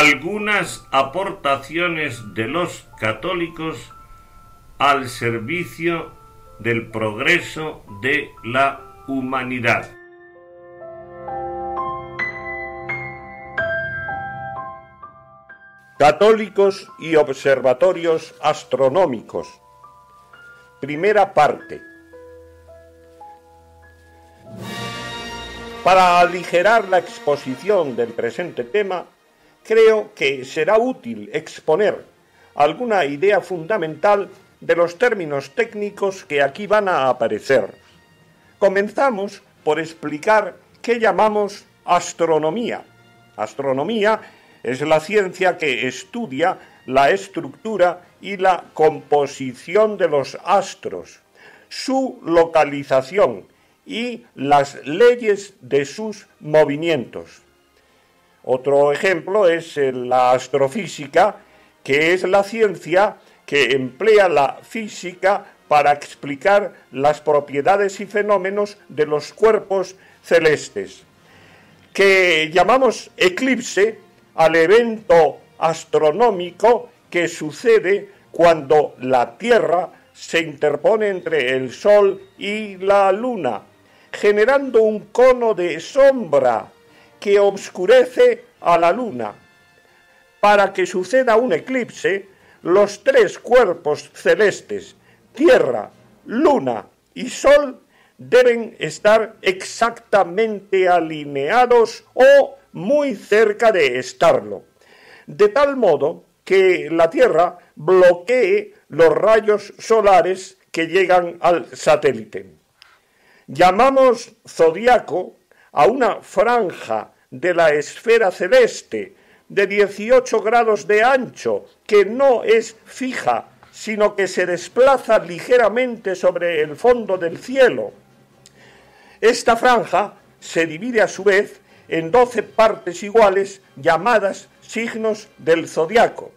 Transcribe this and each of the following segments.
algunas aportaciones de los católicos al servicio del progreso de la humanidad. Católicos y observatorios astronómicos. Primera parte. Para aligerar la exposición del presente tema, creo que será útil exponer alguna idea fundamental de los términos técnicos que aquí van a aparecer. Comenzamos por explicar qué llamamos astronomía. Astronomía es la ciencia que estudia la estructura y la composición de los astros, su localización y las leyes de sus movimientos. Otro ejemplo es la astrofísica, que es la ciencia que emplea la física para explicar las propiedades y fenómenos de los cuerpos celestes, que llamamos eclipse al evento astronómico que sucede cuando la Tierra se interpone entre el Sol y la Luna, generando un cono de sombra que obscurece a la Luna. Para que suceda un eclipse, los tres cuerpos celestes, Tierra, Luna y Sol, deben estar exactamente alineados o muy cerca de estarlo, de tal modo que la Tierra bloquee los rayos solares que llegan al satélite. Llamamos zodiaco a una franja de la esfera celeste de 18 grados de ancho, que no es fija, sino que se desplaza ligeramente sobre el fondo del cielo. Esta franja se divide a su vez en 12 partes iguales llamadas signos del zodiaco.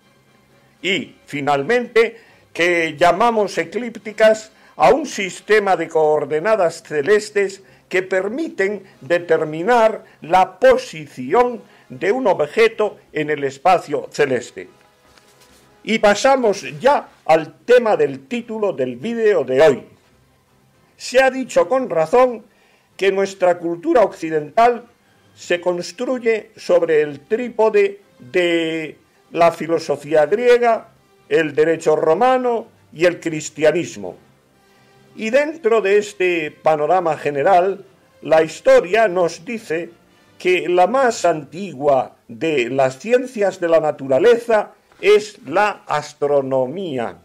Y, finalmente, que llamamos eclípticas a un sistema de coordenadas celestes que permiten determinar la posición de un objeto en el espacio celeste. Y pasamos ya al tema del título del vídeo de hoy. Se ha dicho con razón que nuestra cultura occidental se construye sobre el trípode de la filosofía griega, el derecho romano y el cristianismo. Y dentro de este panorama general, la historia nos dice que la más antigua de las ciencias de la naturaleza es la astronomía.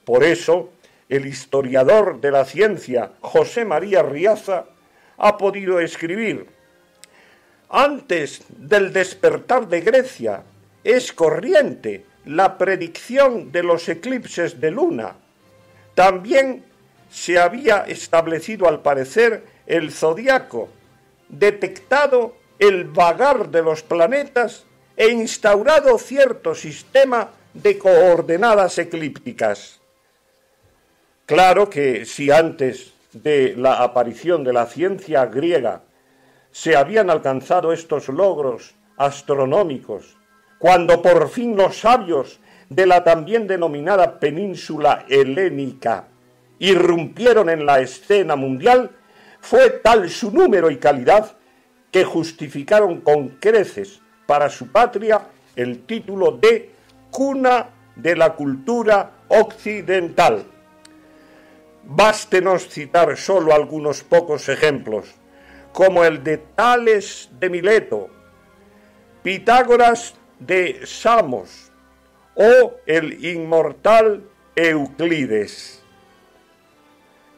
Por eso, el historiador de la ciencia, José María Riaza, ha podido escribir: antes del despertar de Grecia es corriente la predicción de los eclipses de luna. También se había establecido al parecer el zodiaco, detectado el vagar de los planetas e instaurado cierto sistema de coordenadas eclípticas. Claro que si antes de la aparición de la ciencia griega se habían alcanzado estos logros astronómicos, cuando por fin los sabios de la también denominada península helénica irrumpieron en la escena mundial, fue tal su número y calidad que justificaron con creces para su patria el título de cuna de la cultura occidental. Bástenos citar solo algunos pocos ejemplos, como el de Tales de Mileto, Pitágoras de Samos o el inmortal Euclides.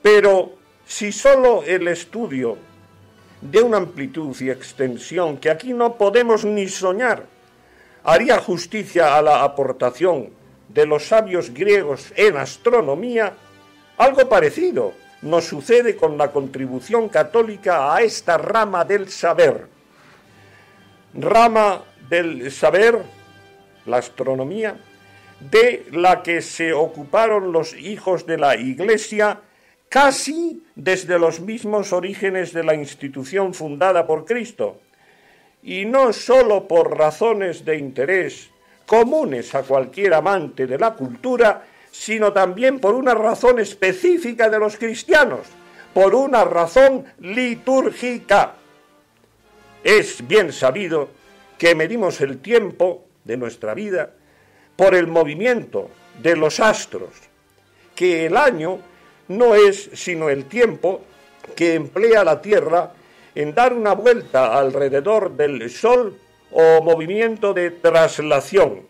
Pero si solo el estudio de una amplitud y extensión que aquí no podemos ni soñar haría justicia a la aportación de los sabios griegos en astronomía, algo parecido nos sucede con la contribución católica a esta rama del saber. Rama del saber, la astronomía, de la que se ocuparon los hijos de la Iglesia casi desde los mismos orígenes de la institución fundada por Cristo, y no sólo por razones de interés comunes a cualquier amante de la cultura, sino también por una razón específica de los cristianos, por una razón litúrgica. Es bien sabido que medimos el tiempo de nuestra vida por el movimiento de los astros, que el año no es sino el tiempo que emplea la Tierra en dar una vuelta alrededor del Sol o movimiento de traslación,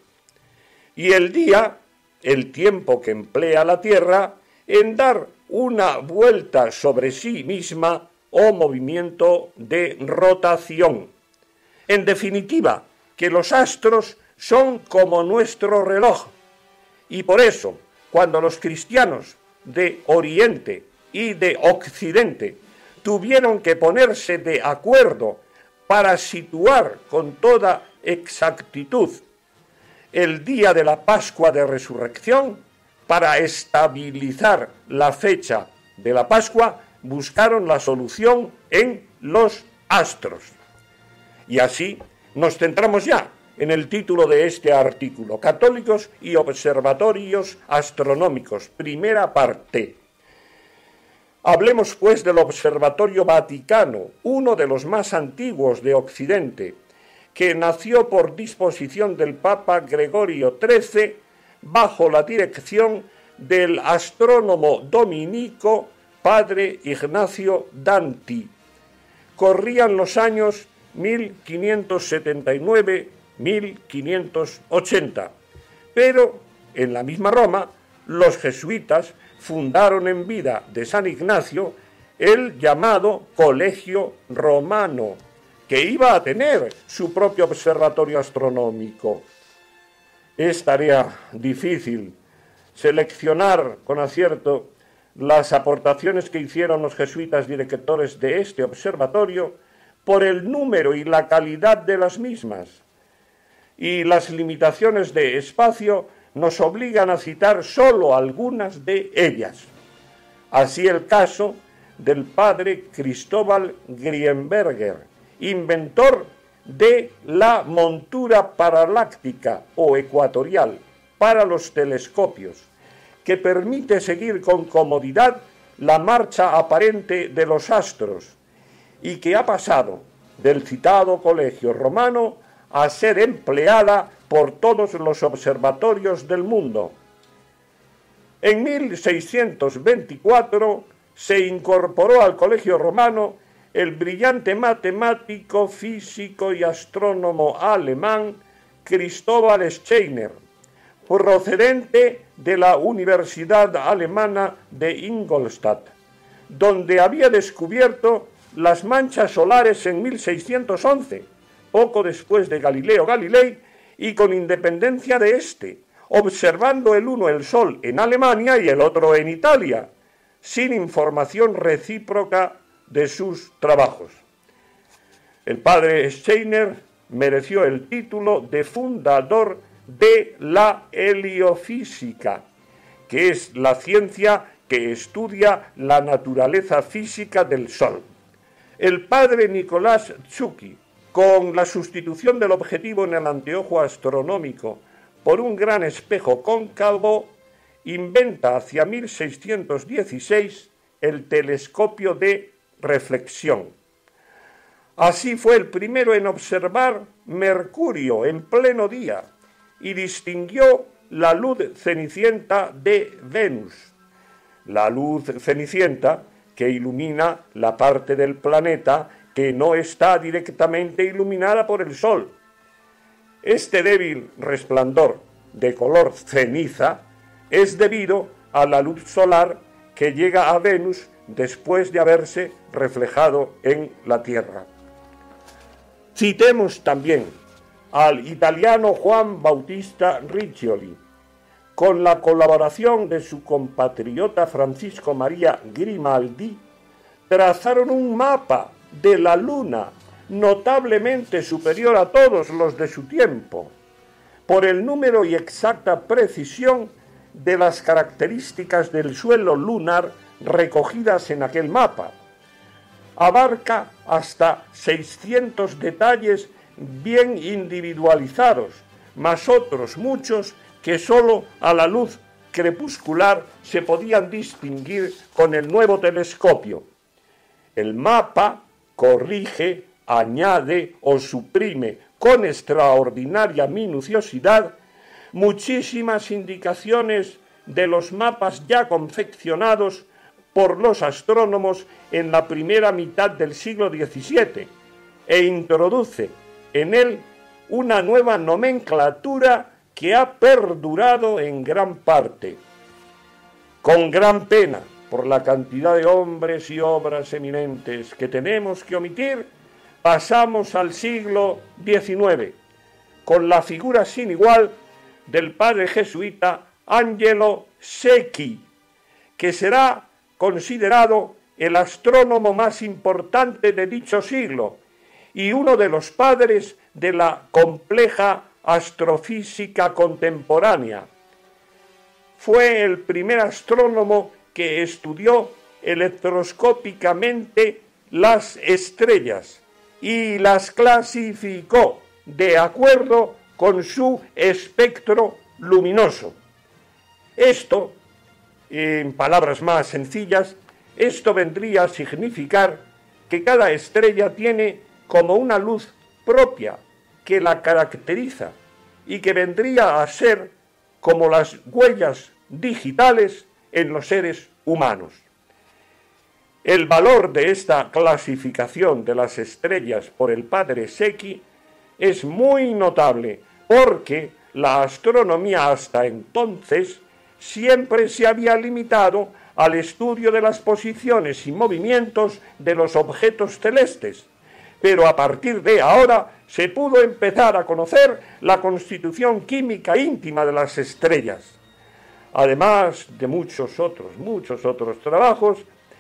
y el día, el tiempo que emplea la Tierra en dar una vuelta sobre sí misma o movimiento de rotación. En definitiva, que los astros son como nuestro reloj, y por eso, cuando los cristianos de Oriente y de Occidente tuvieron que ponerse de acuerdo para situar con toda exactitud el día de la Pascua de Resurrección, para estabilizar la fecha de la Pascua, buscaron la solución en los astros. Y así nos centramos ya en el título de este artículo: Católicos y observatorios astronómicos, primera parte. Hablemos pues del Observatorio Vaticano, uno de los más antiguos de Occidente, que nació por disposición del Papa Gregorio XIII bajo la dirección del astrónomo dominico Padre Ignacio Danti. Corrían los años 1579-1580, pero en la misma Roma los jesuitas fundaron en vida de San Ignacio el llamado Colegio Romano, que iba a tener su propio observatorio astronómico. Es tarea difícil seleccionar con acierto las aportaciones que hicieron los jesuitas directores de este observatorio por el número y la calidad de las mismas, y las limitaciones de espacio nos obligan a citar solo algunas de ellas. Así el caso del padre Cristóbal Grienberger, inventor de la montura paraláctica o ecuatorial para los telescopios, que permite seguir con comodidad la marcha aparente de los astros, y que ha pasado del citado Colegio Romano a ser empleada por todos los observatorios del mundo. En 1624 se incorporó al Colegio Romano el brillante matemático, físico y astrónomo alemán Cristóbal Scheiner, procedente de la Universidad Alemana de Ingolstadt, donde había descubierto las manchas solares en 1611, poco después de Galileo Galilei, y con independencia de éste, observando el uno el Sol en Alemania y el otro en Italia, sin información recíproca de sus trabajos. El padre Scheiner mereció el título de fundador de la heliofísica, que es la ciencia que estudia la naturaleza física del Sol. El padre Nicolás Zschuky, con la sustitución del objetivo en el anteojo astronómico por un gran espejo cóncavo, inventa hacia 1616 el telescopio de reflexión. Así fue el primero en observar Mercurio en pleno día y distinguió la luz cenicienta de Venus, la luz cenicienta que ilumina la parte del planeta que no está directamente iluminada por el Sol. Este débil resplandor de color ceniza es debido a la luz solar que llega a Venus después de haberse reflejado en la Tierra. Citemos también al italiano Juan Bautista Riccioli, con la colaboración de su compatriota Francisco María Grimaldi, trazaron un mapa de la Luna notablemente superior a todos los de su tiempo, por el número y exacta precisión de las características del suelo lunar recogidas en aquel mapa. Abarca hasta 600 detalles bien individualizados, más otros muchos que sólo a la luz crepuscular se podían distinguir con el nuevo telescopio. El mapa corrige, añade o suprime con extraordinaria minuciosidad muchísimas indicaciones de los mapas ya confeccionados por los astrónomos en la primera mitad del siglo XVII e introduce en él una nueva nomenclatura que ha perdurado en gran parte. Con gran pena por la cantidad de hombres y obras eminentes que tenemos que omitir, pasamos al siglo XIX, con la figura sin igual del padre jesuita Angelo Secchi, que será considerado el astrónomo más importante de dicho siglo y uno de los padres de la compleja astrofísica contemporánea. Fue el primer astrónomo que estudió electroscópicamente las estrellas y las clasificó de acuerdo con su espectro luminoso. Esto, en palabras más sencillas, esto vendría a significar que cada estrella tiene como una luz propia que la caracteriza y que vendría a ser como las huellas digitales en los seres humanos. El valor de esta clasificación de las estrellas por el padre Secchi es muy notable porque la astronomía hasta entonces siempre se había limitado al estudio de las posiciones y movimientos de los objetos celestes, pero a partir de ahora se pudo empezar a conocer la constitución química íntima de las estrellas. Además de muchos otros trabajos,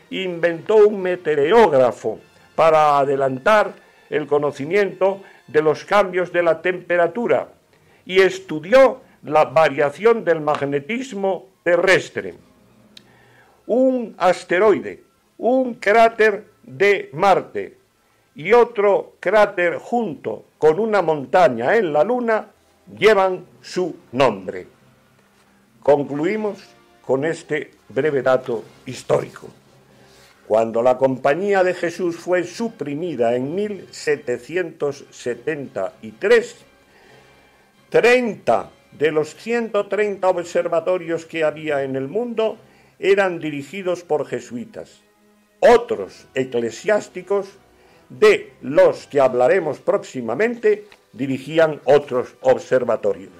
inventó un meteorógrafo para adelantar el conocimiento de los cambios de la temperatura y estudió la variación del magnetismo terrestre. Un asteroide, un cráter de Marte y otro cráter junto con una montaña en la Luna llevan su nombre. Concluimos con este breve dato histórico. Cuando la Compañía de Jesús fue suprimida en 1773, 30 de los 130 observatorios que había en el mundo eran dirigidos por jesuitas. Otros eclesiásticos, de los que hablaremos próximamente, dirigían otros observatorios.